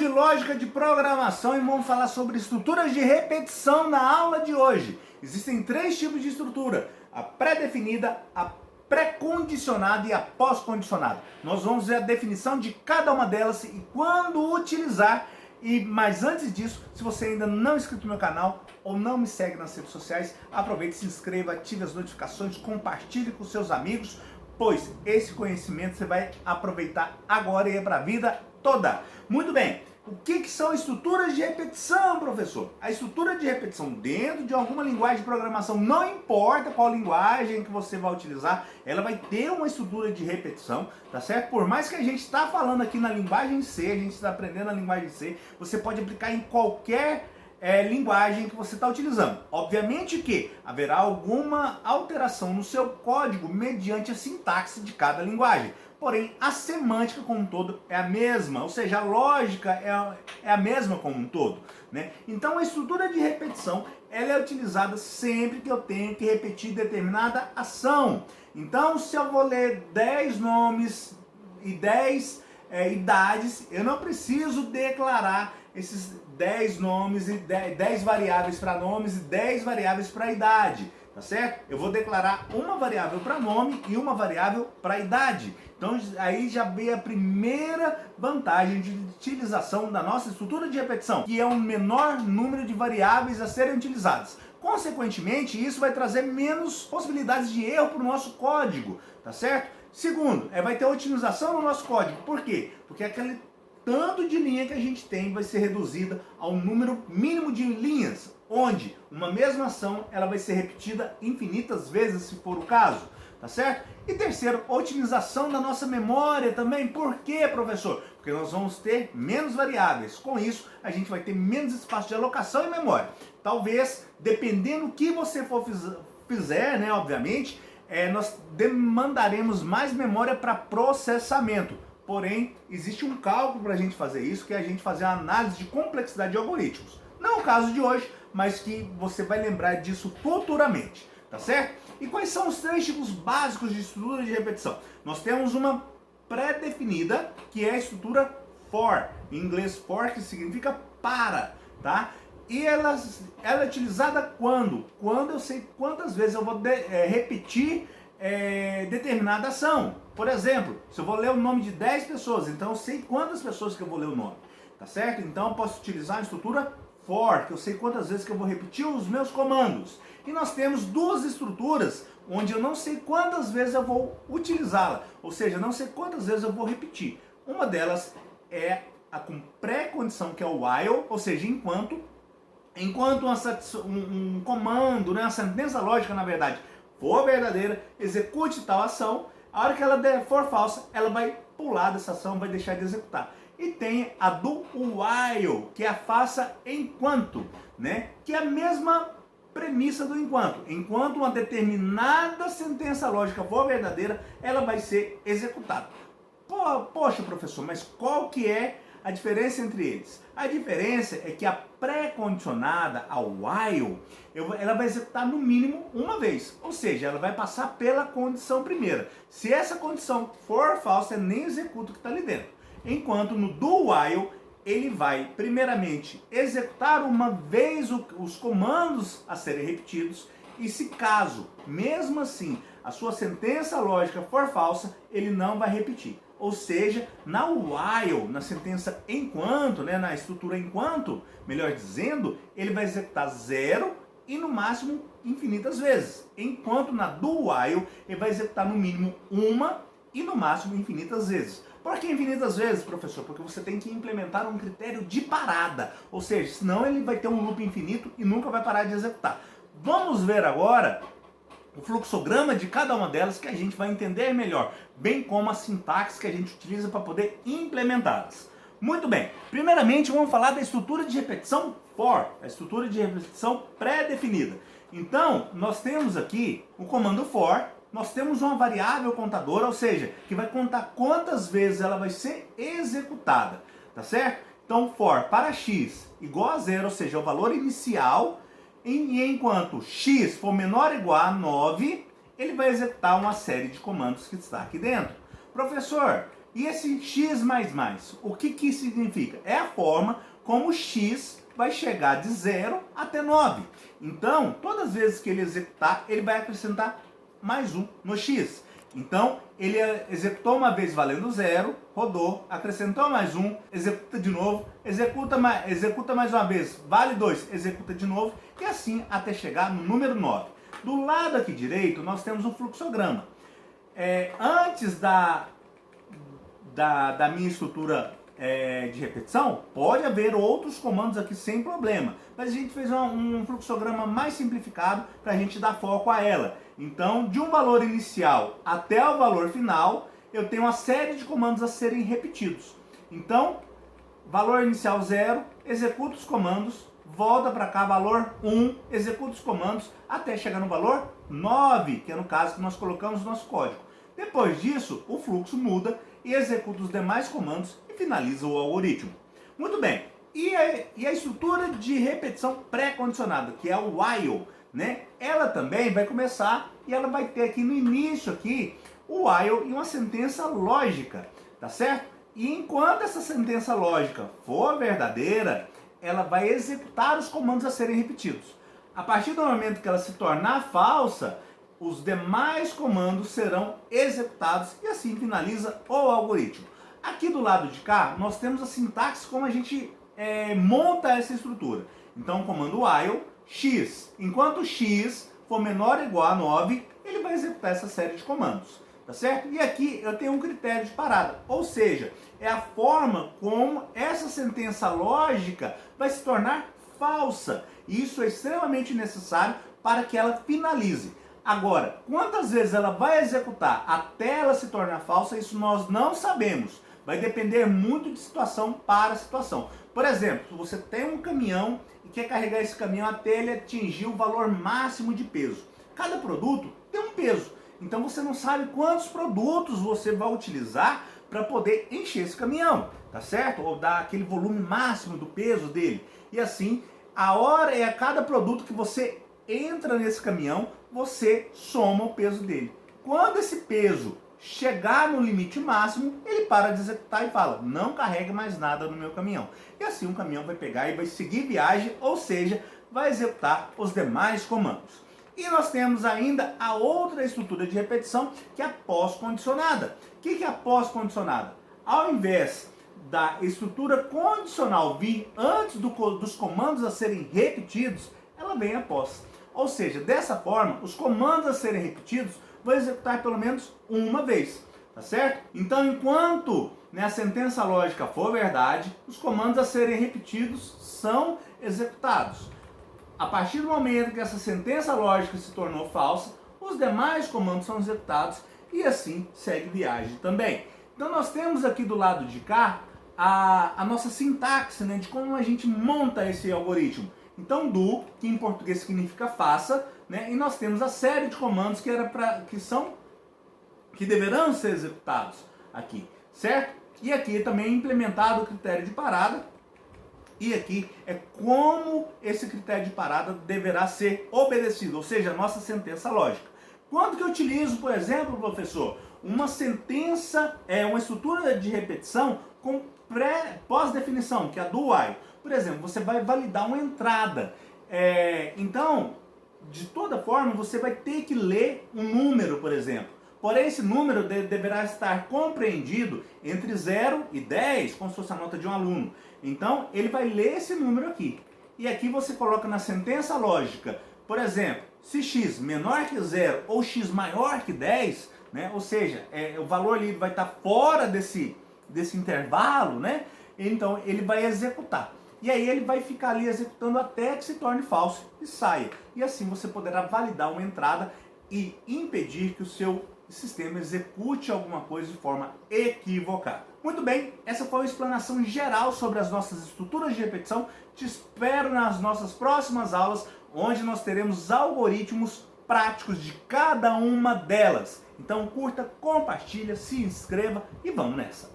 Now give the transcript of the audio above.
de lógica de programação e vamos falar sobre estruturas de repetição na aula de hoje. Existem três tipos de estrutura: a pré-definida, a pré-condicionada e a pós-condicionada. Nós vamos ver a definição de cada uma delas e quando utilizar. Mas antes disso, se você ainda não é inscrito no meu canal ou não me segue nas redes sociais, aproveite, se inscreva, ative as notificações, compartilhe com seus amigos, pois esse conhecimento você vai aproveitar agora e é para a vida toda. Muito bem, o que são estruturas de repetição, professor? A estrutura de repetição dentro de alguma linguagem de programação, não importa qual linguagem que você vai utilizar, ela vai ter uma estrutura de repetição, tá certo? Por mais que a gente está falando aqui na linguagem C, a gente está aprendendo a linguagem C, você pode aplicar em qualquer linguagem que você está utilizando. Obviamente que haverá alguma alteração no seu código mediante a sintaxe de cada linguagem. Porém, a semântica como um todo é a mesma, ou seja, a lógica é a mesma como um todo, né? Então, a estrutura de repetição ela é utilizada sempre que eu tenho que repetir determinada ação. Então, se eu vou ler 10 nomes e 10 idades, eu não preciso declarar esses 10 nomes e 10 variáveis para nomes e 10 variáveis para idade, tá certo? Eu vou declarar uma variável para nome e uma variável para idade. Então aí já veio a primeira vantagem de utilização da nossa estrutura de repetição, que é um menor número de variáveis a serem utilizadas. Consequentemente, isso vai trazer menos possibilidades de erro para o nosso código, tá certo? Segundo, vai ter otimização no nosso código. Por quê? Porque aquele tanto de linha que a gente tem vai ser reduzida ao número mínimo de linhas, onde uma mesma ação ela vai ser repetida infinitas vezes, se for o caso, tá certo? E terceiro, otimização da nossa memória também. Por quê, professor? Porque nós vamos ter menos variáveis. Com isso, a gente vai ter menos espaço de alocação em memória. Talvez, dependendo do que você for fizer, né, obviamente, nós demandaremos mais memória para processamento. Porém, existe um cálculo para a gente fazer isso, que é a gente fazer uma análise de complexidade de algoritmos. Não é o caso de hoje, mas que você vai lembrar disso futuramente, tá certo? E quais são os três tipos básicos de estrutura de repetição? Nós temos uma pré-definida, que é a estrutura for, em inglês for, que significa para, tá? E ela é utilizada quando? Quando eu sei quantas vezes eu vou repetir determinada ação. Por exemplo, se eu vou ler o nome de 10 pessoas, então eu sei quantas pessoas que eu vou ler o nome, tá certo? Então eu posso utilizar a estrutura for, que eu sei quantas vezes que eu vou repetir os meus comandos. E nós temos duas estruturas onde eu não sei quantas vezes eu vou utilizá-la, ou seja, não sei quantas vezes eu vou repetir. Uma delas é a com pré-condição, que é o while, ou seja, enquanto um comando, né, uma sentença lógica, na verdade, for verdadeira, execute tal ação. A hora que ela for falsa, ela vai pular dessa ação, vai deixar de executar. E tem a do while, que é a faça enquanto, né? Que é a mesma premissa do enquanto. Enquanto uma determinada sentença lógica for verdadeira, ela vai ser executada. Poxa, professor, mas qual que é a diferença entre eles? A diferença é que a pré-condicionada, a while, ela vai executar no mínimo uma vez. Ou seja, ela vai passar pela condição primeira. Se essa condição for falsa, nem executa o que está ali dentro. Enquanto no do while, ele vai primeiramente executar uma vez os comandos a serem repetidos. E se caso, mesmo assim, a sua sentença lógica for falsa, ele não vai repetir. Ou seja, na while, na sentença enquanto, né, na estrutura enquanto, melhor dizendo, ele vai executar zero e no máximo infinitas vezes. Enquanto na do while, ele vai executar no mínimo uma e no máximo infinitas vezes. Por que infinitas vezes, professor? Porque você tem que implementar um critério de parada. Ou seja, senão ele vai ter um loop infinito e nunca vai parar de executar. Vamos ver agora o fluxograma de cada uma delas, que a gente vai entender melhor, bem como a sintaxe que a gente utiliza para poder implementá-las. Muito bem, primeiramente vamos falar da estrutura de repetição for, a estrutura de repetição pré-definida. Então, nós temos aqui o comando for, nós temos uma variável contadora, ou seja, que vai contar quantas vezes ela vai ser executada, tá certo? Então, for para x igual a 0, ou seja, o valor inicial. E enquanto x for menor ou igual a 9, ele vai executar uma série de comandos que está aqui dentro. Professor, E esse x++, o que significa? É a forma como o x vai chegar de 0 até 9. Então, todas as vezes que ele executar, ele vai acrescentar mais 1 no x. Então, ele executou uma vez valendo 0, rodou, acrescentou mais 1, executa de novo, executa mais uma vez, vale 2, executa de novo, e assim até chegar no número 9. Do lado aqui direito, nós temos um fluxograma. Antes da minha estrutura de repetição, pode haver outros comandos aqui sem problema, mas a gente fez um fluxograma mais simplificado para a gente dar foco a ela. Então, de um valor inicial até o valor final, eu tenho uma série de comandos a serem repetidos. Então, valor inicial 0, executa os comandos, volta para cá, valor 1, executa os comandos, até chegar no valor 9, que é no caso que nós colocamos no nosso código. Depois disso, o fluxo muda e executa os demais comandos e finaliza o algoritmo. Muito bem, e a estrutura de repetição pré-condicionada, que é o while, né? Ela também vai começar e ela vai ter aqui no início aqui o while e uma sentença lógica, tá certo? E enquanto essa sentença lógica for verdadeira, ela vai executar os comandos a serem repetidos. A partir do momento que ela se tornar falsa, os demais comandos serão executados e assim finaliza o algoritmo. Aqui do lado de cá, nós temos a sintaxe como a gente monta essa estrutura. Então, o comando while, x. Enquanto x for menor ou igual a 9, ele vai executar essa série de comandos. Tá certo? E aqui eu tenho um critério de parada, ou seja, é a forma como essa sentença lógica vai se tornar falsa. Isso é extremamente necessário para que ela finalize. Agora, quantas vezes ela vai executar até ela se tornar falsa, isso nós não sabemos. Vai depender muito de situação para situação. Por exemplo, se você tem um caminhão e quer carregar esse caminhão até ele atingir o valor máximo de peso. Cada produto tem um peso. Então você não sabe quantos produtos você vai utilizar para poder encher esse caminhão, tá certo? Ou dar aquele volume máximo do peso dele. E assim, a cada produto que você entra nesse caminhão, você soma o peso dele. Quando esse peso chegar no limite máximo, ele para de executar e fala, não carregue mais nada no meu caminhão. E assim o caminhão vai pegar e vai seguir viagem, ou seja, vai executar os demais comandos. E nós temos ainda a outra estrutura de repetição, que é a pós-condicionada. O que é a pós-condicionada? Ao invés da estrutura condicional vir antes dos comandos a serem repetidos, ela vem após. Ou seja, dessa forma, os comandos a serem repetidos vão executar pelo menos uma vez, tá certo? Então, enquanto a sentença lógica for verdade, os comandos a serem repetidos são executados. A partir do momento que essa sentença lógica se tornou falsa, os demais comandos são executados e assim segue viagem também. Então nós temos aqui do lado de cá a nossa sintaxe, né, de como a gente monta esse algoritmo. Então do, que em português significa faça, né, e nós temos a série de comandos que deverão ser executados aqui, certo? E aqui também é implementado o critério de parada. E aqui é como esse critério de parada deverá ser obedecido, ou seja, a nossa sentença lógica. Quando que eu utilizo, por exemplo, professor, uma sentença, uma estrutura de repetição com pós-definição, que é a do while. Por exemplo, você vai validar uma entrada. Então, de toda forma, você vai ter que ler um número, por exemplo. Porém, esse número deverá estar compreendido entre 0 e 10, como se fosse a nota de um aluno. Então, ele vai ler esse número aqui. E aqui você coloca na sentença lógica, por exemplo, se x menor que 0 ou x maior que 10, né? Ou seja, o valor ali vai estar fora desse intervalo, né? Então, ele vai executar. E aí ele vai ficar ali executando até que se torne falso e saia. E assim você poderá validar uma entrada e impedir que o seu sistema execute alguma coisa de forma equivocada. Muito bem, essa foi a explanação geral sobre as nossas estruturas de repetição. Te espero nas nossas próximas aulas, onde nós teremos algoritmos práticos de cada uma delas. Então curta, compartilha, se inscreva e vamos nessa!